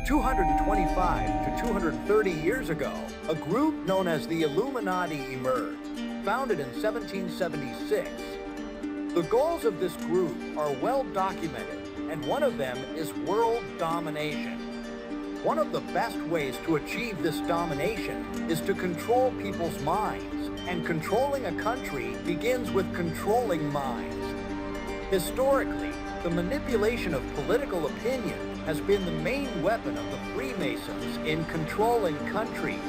225 to 230 years ago, a group known as the Illuminati emerged, founded in 1776. The goals of this group are well documented, and one of them is world domination. One of the best ways to achieve this domination is to control people's minds, and controlling a country begins with controlling minds. Historically, the manipulation of political opinion has been the main weapon of the Freemasons in controlling countries.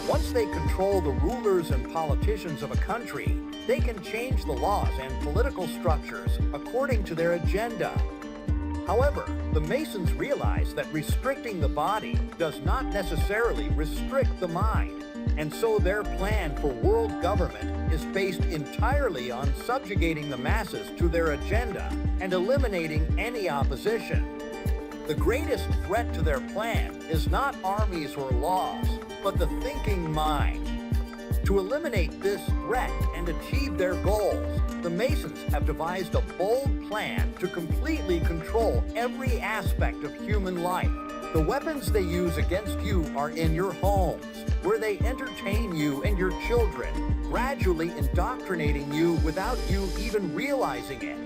Once they control the rulers and politicians of a country, they can change the laws and political structures according to their agenda. However, the Masons realize that restricting the body does not necessarily restrict the mind, and so their plan for world government is based entirely on subjugating the masses to their agenda and eliminating any opposition. The greatest threat to their plan is not armies or laws, but the thinking mind. To eliminate this threat and achieve their goals, the Masons have devised a bold plan to completely control every aspect of human life. The weapons they use against you are in your homes, where they entertain you and your children, gradually indoctrinating you without you even realizing it.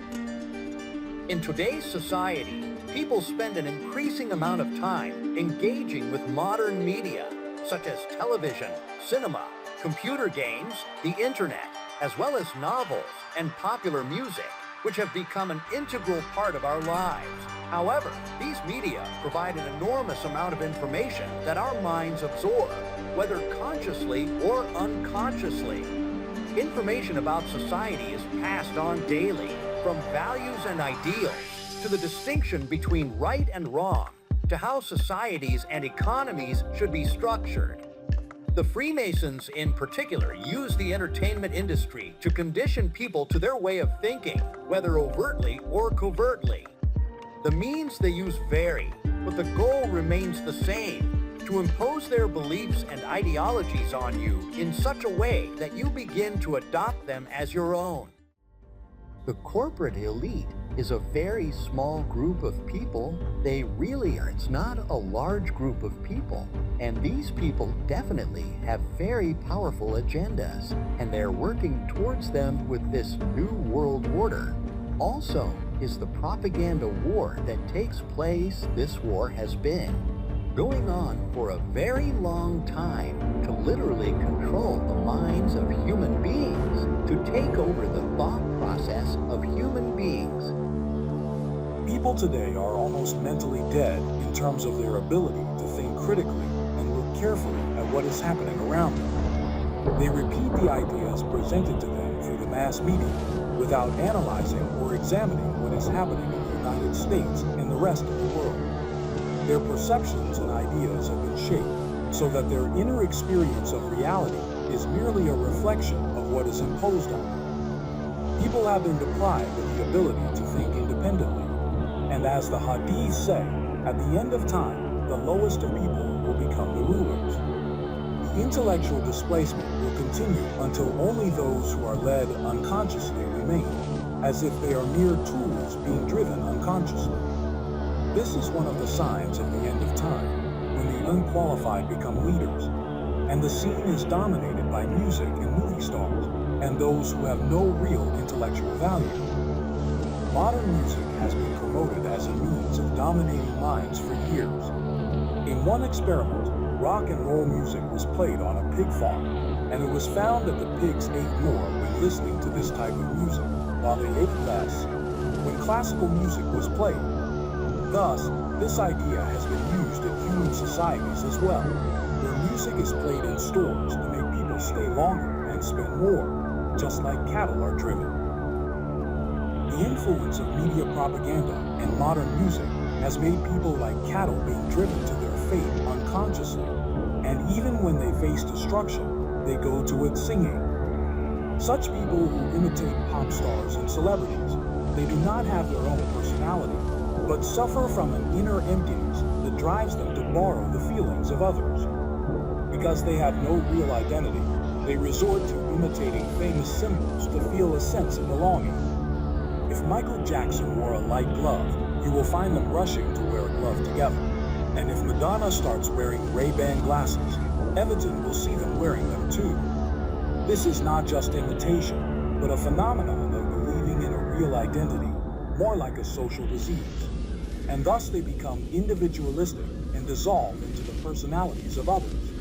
In today's society, people spend an increasing amount of time engaging with modern media, such as television, cinema, computer games, the internet, as well as novels and popular music, which have become an integral part of our lives. However, these media provide an enormous amount of information that our minds absorb, whether consciously or unconsciously. Information about society is passed on daily, from values and ideals, to the distinction between right and wrong, to how societies and economies should be structured. The Freemasons in particular use the entertainment industry to condition people to their way of thinking, whether overtly or covertly. The means they use vary, but the goal remains the same: to impose their beliefs and ideologies on you in such a way that you begin to adopt them as your own. The corporate elite is a very small group of people. They really are. It's not a large group of people. And these people definitely have very powerful agendas, and they're working towards them with this new world order. Also is the propaganda war that takes place. This war has been going on for a very long time to literally control the minds of human beings, to take over the thought process of human beings. People today are almost mentally dead in terms of their ability to think critically and look carefully at what is happening around them. They repeat the ideas presented to them through the mass media without analyzing or examining what is happening in the United States and the rest of the world. Their perceptions and ideas have been shaped so that their inner experience of reality is merely a reflection of what is imposed on them. People have been deprived of the ability to think independently, and as the Hadiths say, at the end of time, the lowest of people will become the rulers. The intellectual displacement will continue until only those who are led unconsciously remain, as if they are mere tools being driven unconsciously. This is one of the signs of the end of time, when the unqualified become leaders, and the scene is dominated by music and movie stars, and those who have no real intellectual value. Modern music has been promoted as a means of dominating minds for years. In one experiment, rock and roll music was played on a pig farm, and it was found that the pigs ate more when listening to this type of music, while they ate less when classical music was played. Thus, this idea has been used in human societies as well, where music is played in stores to make people stay longer and spend more, just like cattle are driven. The influence of media propaganda and modern music has made people like cattle being driven to their fate unconsciously, and even when they face destruction, they go to it singing. Such people who imitate pop stars and celebrities, they do not have their own personality, but suffer from an inner emptiness that drives them to borrow the feelings of others. Because they have no real identity, they resort to imitating famous symbols to feel a sense of belonging. If Michael Jackson wore a light glove, you will find them rushing to wear a glove together. And if Madonna starts wearing Ray-Ban glasses, Everton will see them wearing them too. This is not just imitation, but a phenomenon of believing in a real identity, more like a social disease. And thus they become individualistic and dissolve into the personalities of others.